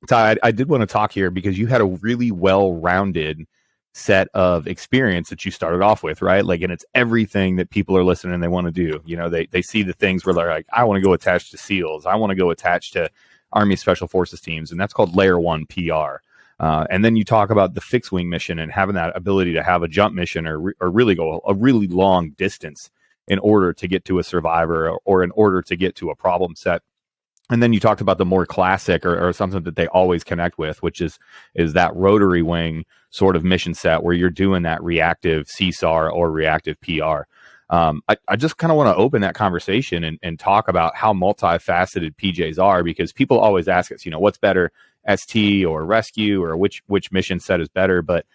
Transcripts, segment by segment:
Ty, I did want to talk here because you had a really well-rounded set of experience that you started off with, right? Like, and it's everything that people are listening and they want to do. You know, they see the things where they're like, I want to go attached to SEALs. I want to go attached to Army Special Forces teams. And that's called Layer 1 PR. And then you talk about the fixed wing mission and having that ability to have a jump mission or really go a really long distance in order to get to a survivor or in order to get to a problem set. And then you talked about the more classic or something that they always connect with, which is that rotary wing sort of mission set where you're doing that reactive CSAR or reactive PR. I just kind of want to open that conversation and talk about how multifaceted PJs are, because people always ask us, you know, what's better, ST or rescue, or which mission set is better. But,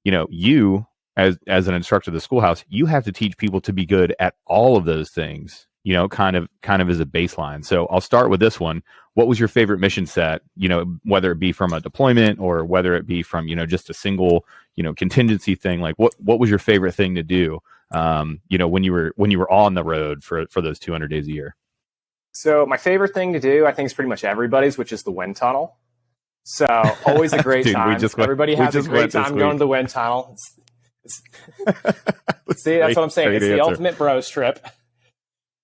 you know, you as an instructor of the schoolhouse, you have to teach people to be good at all of those things, you know, kind of as a baseline. So I'll start with this one. What was your favorite mission set, you know, whether it be from a deployment or whether it be from, you know, just a single, you know, contingency thing? Like what was your favorite thing to do, you know, when you were on the road for those 200 days a year? So my favorite thing to do, I think, is pretty much everybody's, which is the wind tunnel. So always a great time. Everybody has a great time going to the wind tunnel. See, that's what I'm saying. It's the ultimate bros trip.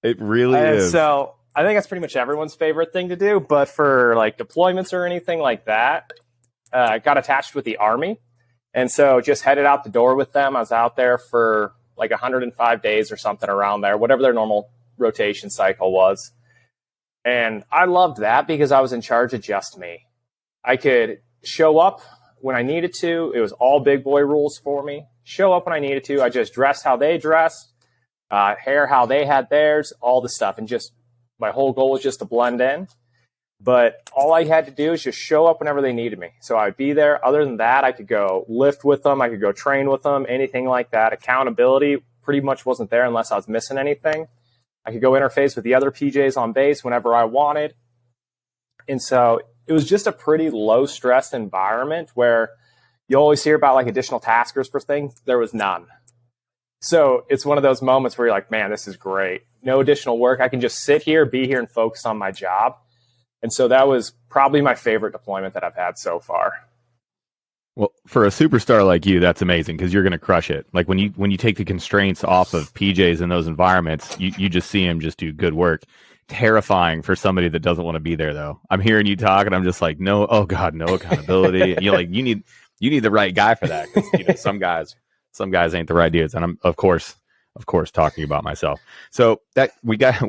It really is. So I think that's pretty much everyone's favorite thing to do. But for like deployments or anything like that, I got attached with the Army. And so just headed out the door with them. I was out there for like 105 days or something around there, whatever their normal rotation cycle was. And I loved that because I was in charge of just me. I could show up when I needed to. It was all big boy rules for me. Show up when I needed to. I just dressed how they dressed, hair how they had theirs, all the stuff. And just my whole goal was just to blend in. But all I had to do is just show up whenever they needed me. So I'd be there. Other than that, I could go lift with them. I could go train with them, anything like that. Accountability pretty much wasn't there unless I was missing anything. I could go interface with the other PJs on base whenever I wanted. And so it was just a pretty low stress environment where you always hear about like additional taskers for things. There was none. So it's one of those moments where you're like, man, this is great. No additional work. I can just sit here, be here, and focus on my job. And so that was probably my favorite deployment that I've had so far. Well, for a superstar like you, that's amazing because you're going to crush it. Like when you take the constraints off of PJs in those environments, you just see them just do good work. Terrifying for somebody that doesn't want to be there, though. I'm hearing you talk, and I'm just like, no, oh God, no accountability. You're like, you need the right guy for that. You know, some guys ain't the right dudes, and I'm of course talking about myself. So that we got